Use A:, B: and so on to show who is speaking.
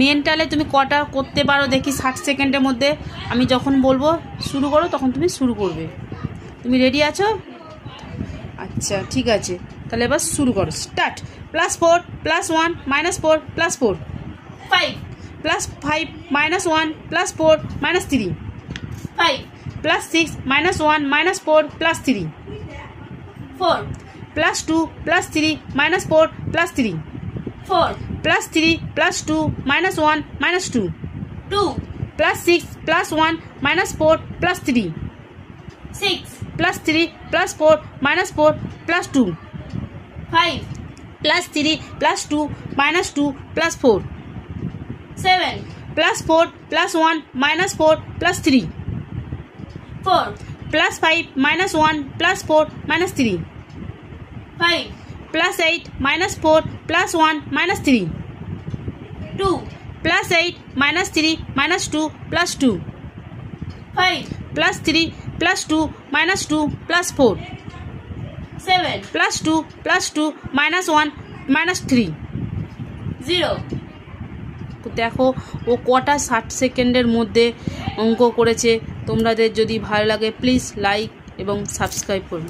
A: মেন্টালে তুমি কটা করতে পারো দেখি 60 সেকেন্ডের মধ্যে। আমি যখন বলবো শুরু করো তখন তুমি শুরু করবে। তুমি রেডি আছো? আচ্ছা ঠিক আছে, তাহলে এবার শুরু করো। স্টার্ট। +4 +1 -4 +4
B: 5
A: +5 -1 +4 -3
B: 5
A: +6 -1 -4 +3
B: 4
A: +2 +3 -4 +3
B: 4
A: +3 +2 -1 -2
B: 2
A: +6 +1 -4 +3
B: 6
A: +3 +4 -4 +2
B: 5
A: +3 +2 -2 +4
B: 7
A: +4 +1 -4 +3
B: 4
A: +5 -1 +4 -3
B: 5
A: +8 -4 +1 -3
B: 2
A: +8 -3 -2 +2
B: 5
A: +3 +2 -2 +4
B: 7
A: +2 +2 -1 -3
B: 0
A: দেখো ও কটা 60 সেকেন্ডের মধ্যে অঙ্ক করেছে। তোমাদের যদি ভালো লাগে প্লিজ লাইক এবং সাবস্ক্রাইব করুন।